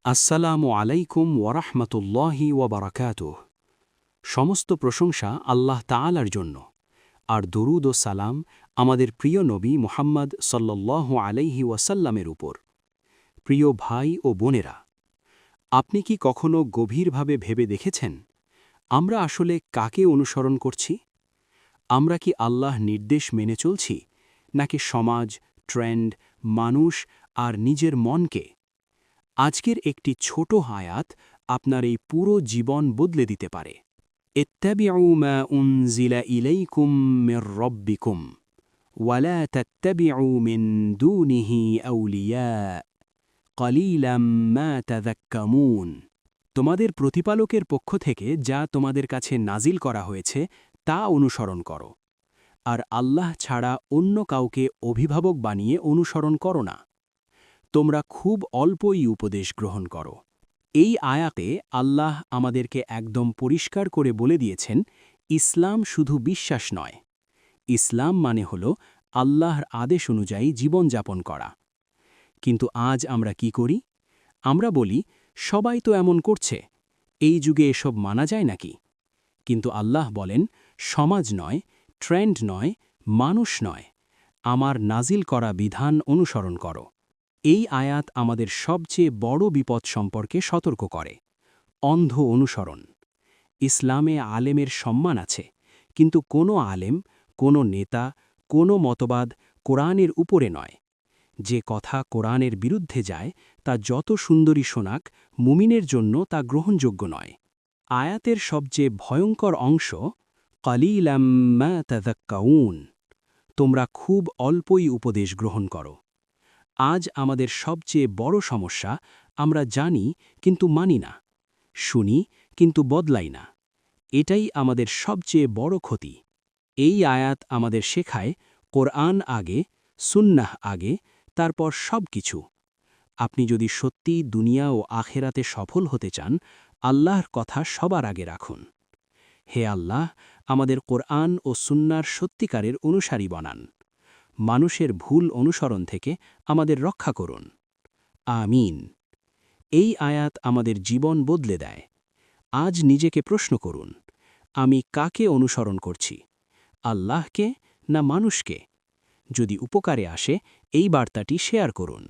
আসসালামু আলাইকুম ওয়ারাহমাতুল্লাহি ওয়াবারাকাতুহ। সমস্ত প্রশংসা আল্লাহ তাআলার জন্য, আর দরুদ ও সালাম আমাদের প্রিয় নবী মুহাম্মদ সাল্লাল্লাহু আলাইহি ওয়াসাল্লামের উপর। প্রিয় ভাই ও বোনেরা, আপনি কি কখনো গভীরভাবে ভেবে দেখেছেন আমরা আসলে কাকে অনুসরণ করছি? আমরা কি আল্লাহ নির্দেশ মেনে চলছি, নাকি সমাজ, ট্রেন্ড, মানুষ আর নিজের মনকে? আজকের একটি ছোট আয়াত আপনার এই পুরো জীবন বদলে দিতে পারে। ইত্তাবিউ মা উনজিলা ইলাইকুম মির রাব্বিকুম ওয়ালা তাত্তাবিউ মিন দুনিহি আউলিয়া কলিলাম মা তাযাক্কামুন। তোমাদের প্রতিপালকের পক্ষ থেকে যা তোমাদের কাছে নাজিল করা হয়েছে তা অনুসরণ করো, আর আল্লাহ ছাড়া অন্য কাউকে অভিভাবক বানিয়ে অনুসরণ করো না। তোমরা খুব অল্পই উপদেশ গ্রহণ করো। এই আয়াতে আল্লাহ আমাদেরকে একদম পরিষ্কার করে বলে দিয়েছেন, ইসলাম শুধু বিশ্বাস নয়। ইসলাম মানে হল আল্লাহর আদেশ অনুযায়ী জীবনযাপন করা। কিন্তু আজ আমরা কি করি? আমরা বলি, সবাই তো এমন করছে, এই যুগে এসব মানা যায় নাকি? কিন্তু আল্লাহ বলেন, সমাজ নয়, ট্রেন্ড নয়, মানুষ নয়, আমার নাজিল করা বিধান অনুসরণ করো। এই আয়াত আমাদের সবচেয়ে বড় বিপদ সম্পর্কে সতর্ক করে, অন্ধ অনুসরণ। ইসলামে আলেমের সম্মান আছে, কিন্তু কোনো আলেম, কোনো নেতা, কোনো মতবাদ কোরআনের উপরে নয়। যে কথা কোরআনের বিরুদ্ধে যায় তা যত সুন্দরী শোনাক, মুমিনের জন্য তা গ্রহণযোগ্য নয়। আয়াতের সবচেয়ে ভয়ঙ্কর অংশ, কালিলাম মা তাযাক্কাউন, তোমরা খুব অল্পই উপদেশ গ্রহণ করো। আজ আমাদের সবচেয়ে বড় সমস্যা, আমরা জানি কিন্তু মানি না, শুনি কিন্তু বদলাই না। এটাই আমাদের সবচেয়ে বড় ক্ষতি। এই আয়াত আমাদের শেখায়, কোরআন আগে, সুন্নাহ আগে, তারপর সব কিছু। আপনি যদি সত্যি দুনিয়া ও আখেরাতে সফল হতে চান, আল্লাহর কথা সবার আগে রাখুন। হে আল্লাহ, আমাদের কোরআন ও সুন্নার সত্যিকারের অনুসারী বানান। মানুষের ভুল অনুসরণ থেকে আমাদের রক্ষা করুন। আমিন। এই আয়াত আমাদের জীবন বদলে দেয়। আজ নিজেকে প্রশ্ন করুন, আমি কাকে অনুসরণ করছি? আল্লাহকে না মানুষকে? যদি উপকারে আসে, এই বার্তাটি শেয়ার করুন।